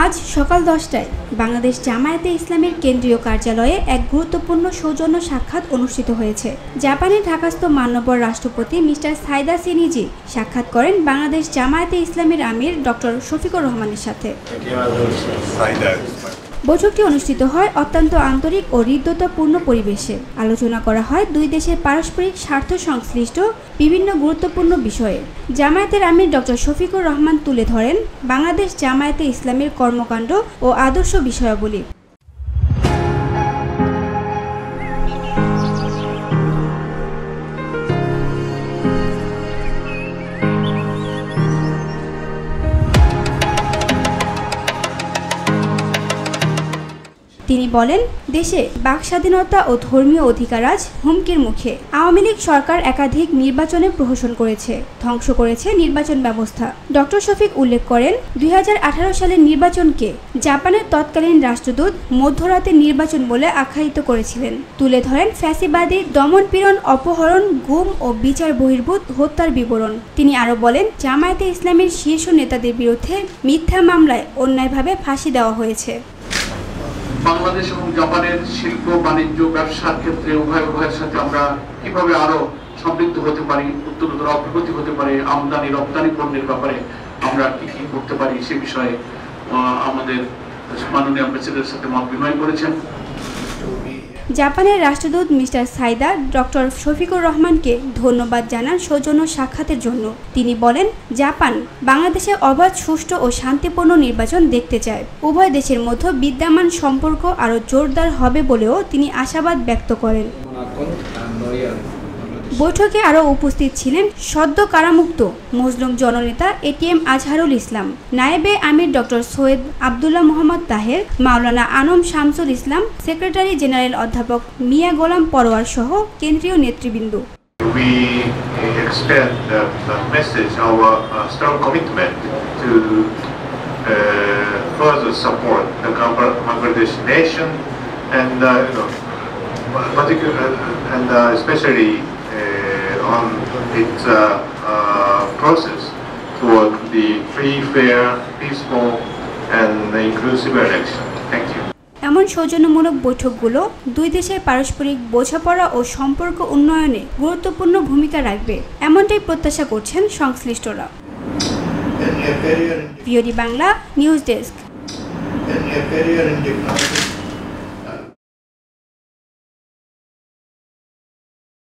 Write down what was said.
আজ সকাল 10টায় বাংলাদেশ জামায়াতে ইসলামীর কেন্দ্রীয় কার্যালয়ে এক গুরুত্বপূর্ণ সৌজন্য সাক্ষাৎ অনুষ্ঠিত হয়েছে। জাপানের ঢাকাস্থ মান্যবর রাষ্ট্রপতি মিস্টার সাইদা সিনিজি সাক্ষাৎ করেন বাংলাদেশ জামায়াতে ইসলামীর আমির ডক্টর শফিকুর রহমানের সাথে। বৈঠকটি অনুষ্ঠিত হয় অত্যন্ত আন্তরিক ও হৃদ্যতাপূর্ণ পরিবেশে। আলোচনা করা হয় দুই দেশের পারস্পরিক স্বার্থ সংশ্লিষ্ট বিভিন্ন গুরুত্বপূর্ণ বিষয়ে। জামায়াতের আমির ডক্টর শফিকুর রহমান তুলে ধরেন বাংলাদেশ জামায়াতে ইসলামীর কর্মকাণ্ড ও আদর্শ বিষয়াবলী। তিনি বলেন, দেশে বাক স্বাধীনতা ও ধর্মীয় অধিকার আজ হুমকির মুখে। আওয়ামী লীগ সরকার একাধিক নির্বাচনে প্রহসন করেছে, ধ্বংস করেছে নির্বাচন ব্যবস্থা। ডক্টর শফিক উল্লেখ করেন, 2018 সালের নির্বাচনকে জাপানের তৎকালীন রাষ্ট্রদূত মধ্যরাতের নির্বাচন বলে আখ্যায়িত করেছিলেন। তুলে ধরেন ফ্যাসিবাদী দমনপীড়ন, অপহরণ, গুম ও বিচার বহির্ভূত হত্যার বিবরণ। তিনি আরও বলেন, জামায়াতে ইসলামীর শীর্ষ নেতাদের বিরুদ্ধে মিথ্যা মামলায় অন্যায়ভাবে ফাঁসি দেওয়া হয়েছে। বাংলাদেশ এবং জাপানের শিল্প, বাণিজ্য, ব্যবসার ক্ষেত্রে উভয়ের সাথে আমরা কিভাবে আরো সমৃদ্ধ হতে পারি, উত্তরোত্তর অগ্রগতি হতে পারে, আমদানি রপ্তানি পণ্যের ব্যাপারে আমরা কি কি করতে পারি সে বিষয়ে আমাদের মাননীয় প্রেসিডেন্টের সাথে মত বিনিময় করেছেন। জাপানের রাষ্ট্রদূত মিস্টার সাইদা ডক্টর শফিকুর রহমানকে ধন্যবাদ জানান সৌজন্য সাক্ষাতের জন্য। তিনি বলেন, জাপান বাংলাদেশে অবাধ, সুষ্ঠু ও শান্তিপূর্ণ নির্বাচন দেখতে চায়। উভয় দেশের মধ্যে বিদ্যমান সম্পর্ক আরও জোরদার হবে বলেও তিনি আশাবাদ ব্যক্ত করেন। বৈঠকে আরও উপস্থিত ছিলেন সদ্য কারামুক্ত মজলুম জননেতা এটিএম আজহারুল ইসলাম, নায়েবে আমির ডক্টর সৈয়দ আবদুল্লাহ মোহাম্মদ তাহের, মাওলানা আনম শামসুল ইসলাম, সেক্রেটারি জেনারেল অধ্যাপক মিয়া গোলাম পরোয়ার সহ কেন্দ্রীয় নেতৃবৃন্দ। We extend the message, our strong commitment to further support the Bangladesh nation and especially on its process toward the free, fair, peaceful and inclusive election. Thank you. এমন সৌজন্যমূলক বৈঠকগুলো দুই দেশের পারস্পরিক বোঝাপড়া ও সম্পর্ক উন্নয়নে গুরুত্বপূর্ণ ভূমিকা রাখবে, এমনটাই প্রত্যাশা করছেন সংশ্লিষ্টরা। VOD Bangla news desk.